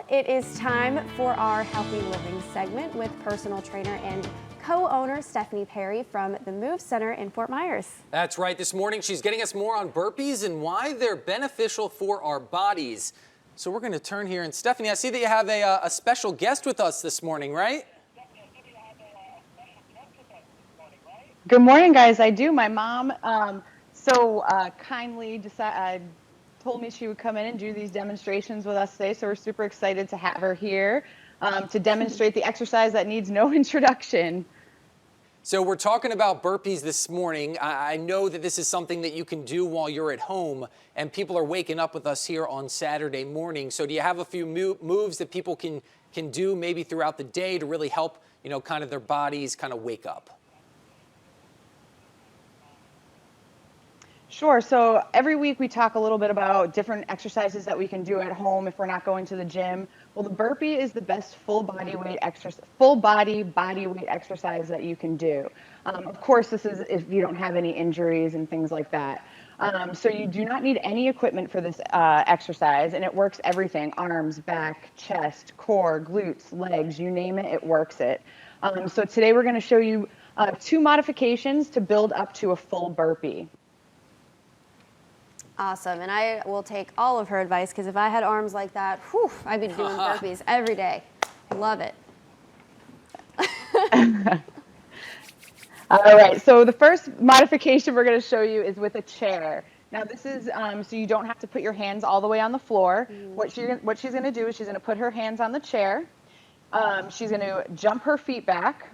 It is time for our Healthy Living segment with personal trainer and co-owner Stephanie Perry from the Move Center in Fort Myers. That's right. This morning, she's getting us more on burpees and why they're beneficial for our bodies. So we're going to turn here. And Stephanie, I see that you have a special guest with us this morning, right? Good morning, guys. I do. My mom kindly told me she would come in and do these demonstrations with us today, so we're super excited to have her here to demonstrate the exercise that needs no introduction. So we're talking about burpees this morning. I know that this is something that you can do while you're at home, and people are waking up with us here on Saturday morning. So do you have a few moves that people can do maybe throughout the day to really help, kind of their bodies kind of wake up? Sure. So every week we talk a little bit about different exercises that we can do at home if we're not going to the gym. Well, the burpee is the best full body weight exercise that you can do. Of course, this is if you don't have any injuries and things like that. So you do not need any equipment for this exercise, and it works everything: arms, back, chest, core, glutes, legs, you name it, it works it. So today we're going to show you 2 modifications to build up to a full burpee. Awesome, and I will take all of her advice because if I had arms like that, whew, I'd be doing burpees every day. Love it. All right, so the first modification we're going to show you is with a chair. Now this is so you don't have to put your hands all the way on the floor. What she's going to do is she's going to put her hands on the chair. She's going to jump her feet back.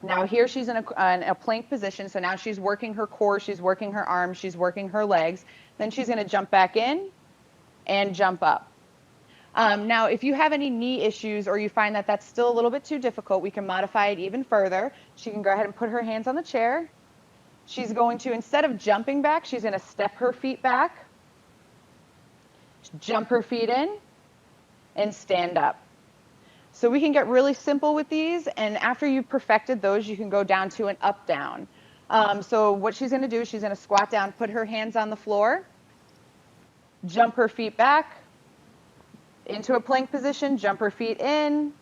Now here she's in a plank position, so now she's working her core, she's working her arms, she's working her legs. Then she's going to jump back in and jump up. Now if you have any knee issues or you find that that's still a little bit too difficult, we can modify it even further. She can go ahead and put her hands on the chair. She's going to, instead of jumping back, she's going to step her feet back, jump her feet in, and stand up. So we can get really simple with these, and after you've perfected those, you can go down to an up-down. So what she's going to do is she's going to squat down, put her hands on the floor, jump her feet back into a plank position, jump her feet in,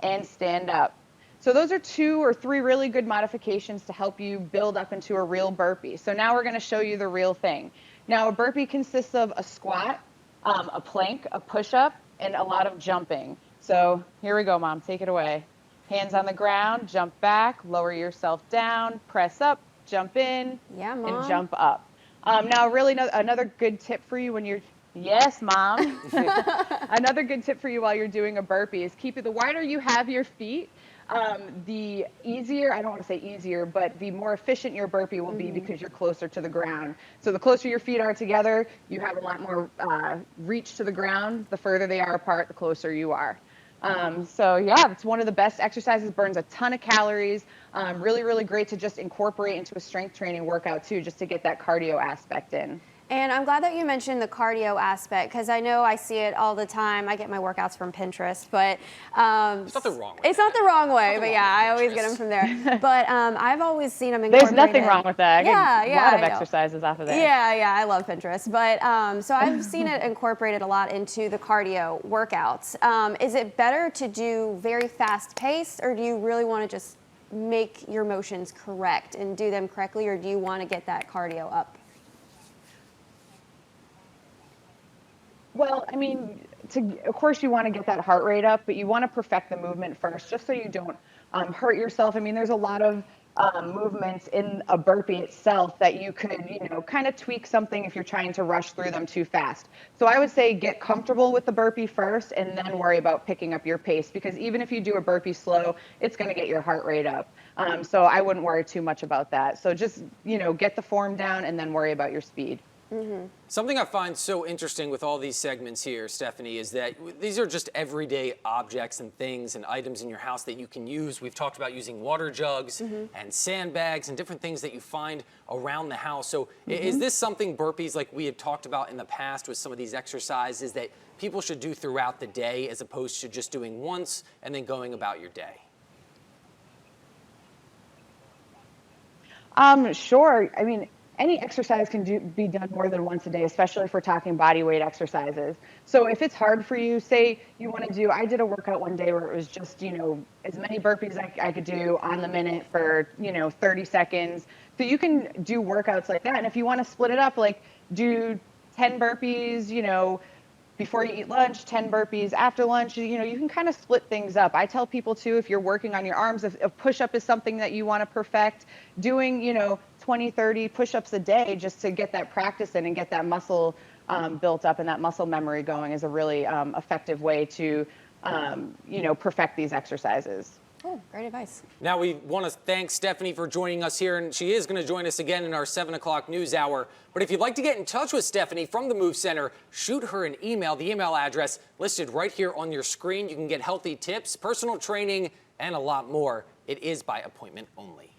and stand up. So those are 2 or 3 really good modifications to help you build up into a real burpee. So now we're going to show you the real thing. Now a burpee consists of a squat, a plank, a push-up, and a lot of jumping. So here we go, Mom. Take it away. Hands on the ground, jump back, lower yourself down, press up, jump in, and jump up. Now, really, another good tip for you when you're, yes, Mom. Another good tip for you while you're doing a burpee is the wider you have your feet, the easier, I don't want to say easier, but the more efficient your burpee will be because you're closer to the ground. So the closer your feet are together, you have a lot more reach to the ground. The further they are apart, the closer you are. So yeah, it's one of the best exercises, burns a ton of calories, really, really great to just incorporate into a strength training workout too, just to get that cardio aspect in. And I'm glad that you mentioned the cardio aspect because I know I see it all the time. I get my workouts from Pinterest, but it's not the wrong way. It's not the wrong way, but yeah, I always get them from there. But I've always seen them incorporated. There's nothing wrong with that. I get a lot of exercises off of that. Yeah, I love Pinterest. But so I've seen it incorporated a lot into the cardio workouts. Is it better to do very fast paced, or do you really want to just make your motions correct and do them correctly, or do you want to get that cardio up? Well, I mean, of course you want to get that heart rate up, but you want to perfect the movement first, just so you don't hurt yourself. I mean, there's a lot of movements in a burpee itself that you could, kind of tweak something if you're trying to rush through them too fast. So I would say get comfortable with the burpee first and then worry about picking up your pace, because even if you do a burpee slow, it's going to get your heart rate up. So I wouldn't worry too much about that. So just, get the form down and then worry about your speed. Something I find so interesting with all these segments here, Stephanie, is that these are just everyday objects and things and items in your house that you can use. We've talked about using water jugs and sandbags and different things that you find around the house. So is this something, burpees, like we had talked about in the past with some of these exercises, that people should do throughout the day as opposed to just doing once and then going about your day? Sure. I mean, any exercise can be done more than once a day, especially if we're talking body weight exercises. So if it's hard for you, say you want to do, I did a workout one day where it was just, as many burpees I could do on the minute for, 30 seconds. So you can do workouts like that. And if you want to split it up, like do 10 burpees, before you eat lunch, 10 burpees after lunch, you can kind of split things up. I tell people too, if you're working on your arms, if a push-up is something that you want to perfect, doing, 20, 30 push-ups a day just to get that practice in and get that muscle built up and that muscle memory going is a really effective way to, perfect these exercises. Oh, great advice. Now we want to thank Stephanie for joining us here, and she is going to join us again in our 7 o'clock news hour. But if you'd like to get in touch with Stephanie from the Move Center, shoot her an email. The email address listed right here on your screen. You can get healthy tips, personal training, and a lot more. It is by appointment only.